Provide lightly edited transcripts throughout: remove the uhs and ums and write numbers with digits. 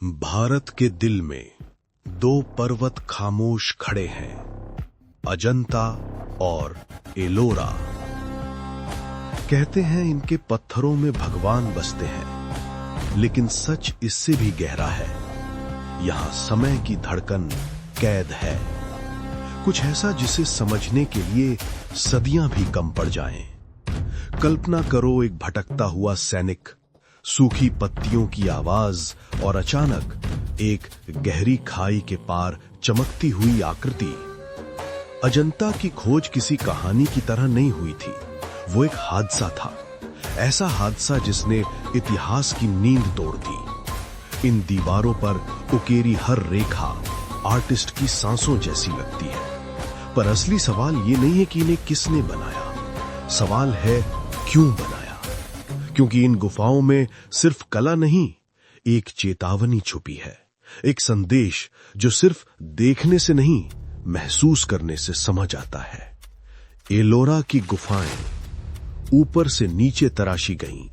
भारत के दिल में दो पर्वत खामोश खड़े हैं, अजंता और एलोरा। कहते हैं इनके पत्थरों में भगवान बसते हैं, लेकिन सच इससे भी गहरा है। यहां समय की धड़कन कैद है, कुछ ऐसा जिसे समझने के लिए सदियां भी कम पड़ जाएं। कल्पना करो एक भटकता हुआ सैनिक, सूखी पत्तियों की आवाज और अचानक एक गहरी खाई के पार चमकती हुई आकृति। अजंता की खोज किसी कहानी की तरह नहीं हुई थी, वो एक हादसा था, ऐसा हादसा जिसने इतिहास की नींद तोड़ दी। इन दीवारों पर उकेरी हर रेखा आर्टिस्ट की सांसों जैसी लगती है। पर असली सवाल ये नहीं है कि इन्हें किसने बनाया, सवाल है क्यों बनाया। क्योंकि इन गुफाओं में सिर्फ कला नहीं, एक चेतावनी छुपी है, एक संदेश जो सिर्फ देखने से नहीं, महसूस करने से समझ आता है। एलोरा की गुफाएं ऊपर से नीचे तराशी गईं,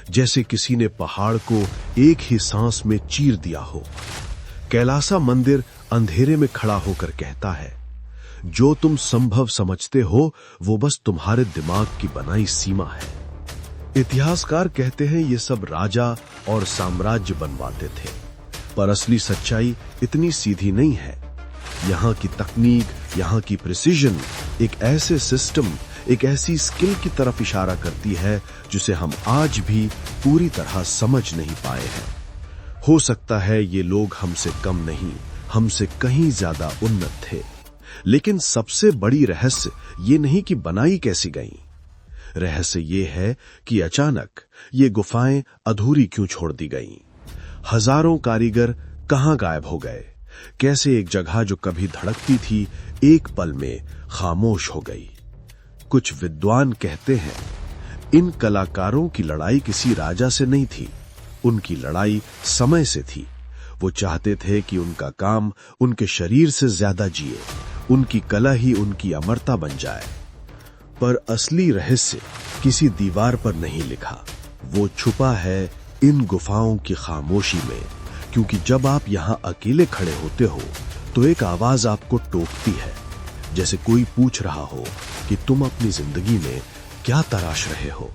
जैसे किसी ने पहाड़ को एक ही सांस में चीर दिया हो। कैलासा मंदिर अंधेरे में खड़ा होकर कहता है, जो तुम संभव समझते हो वो बस तुम्हारे दिमाग की बनाई सीमा है। इतिहासकार कहते हैं ये सब राजा और साम्राज्य बनवाते थे, पर असली सच्चाई इतनी सीधी नहीं है। यहां की तकनीक, यहां की प्रिसीजन एक ऐसे सिस्टम, एक ऐसी स्किल की तरफ इशारा करती है जिसे हम आज भी पूरी तरह समझ नहीं पाए हैं। हो सकता है ये लोग हमसे कम नहीं, हमसे कहीं ज्यादा उन्नत थे, लेकिन सबसे बड़ी रहस्य ये नहीं कि बनाई कैसी गई। रहस्य ये है कि अचानक ये गुफाएं अधूरी क्यों छोड़ दी गईं। हजारों कारीगर कहां गायब हो गए, कैसे एक जगह जो कभी धड़कती थी एक पल में खामोश हो गई। कुछ विद्वान कहते हैं इन कलाकारों की लड़ाई किसी राजा से नहीं थी, उनकी लड़ाई समय से थी। वो चाहते थे कि उनका काम उनके शरीर से ज्यादा जिए, उनकी कला ही उनकी अमरता बन जाए। पर असली रहस्य किसी दीवार पर नहीं लिखा, वो छुपा है इन गुफाओं की खामोशी में। क्योंकि जब आप यहां अकेले खड़े होते हो तो एक आवाज आपको टोकती है, जैसे कोई पूछ रहा हो कि तुम अपनी जिंदगी में क्या तलाश रहे हो।